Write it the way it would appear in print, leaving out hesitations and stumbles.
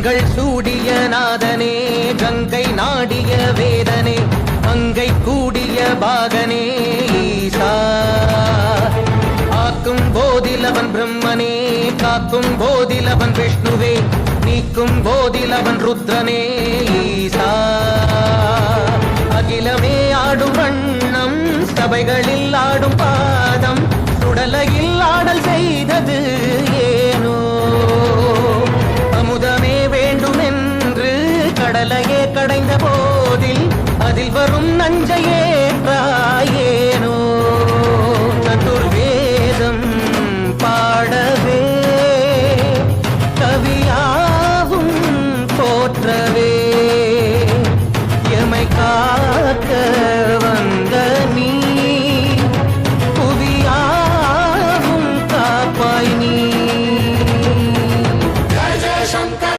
மங்கள் சூடிய நாதனே கங்கை நாடிய வேதனே அங்கை கூடிய பாகனே ஈசா ஆக்கும் போதிலவன் பிரம்மனே காக்கும் போதிலவன் விஷ்ணுவே நீக்கும் போதிலவன் ருத்ரனே ஈசா அகிலமே ஆடும் வண்ணம் சபைகளில் ஆடும் பாதம் சுடலையில் ஆடல் செய்தது ஏனோ அமுதமே வேண்டும் என்று கடலையே கடைந்த போதில் அதில் வரும் நஞ்சையேற்றாயேனோ சதுர்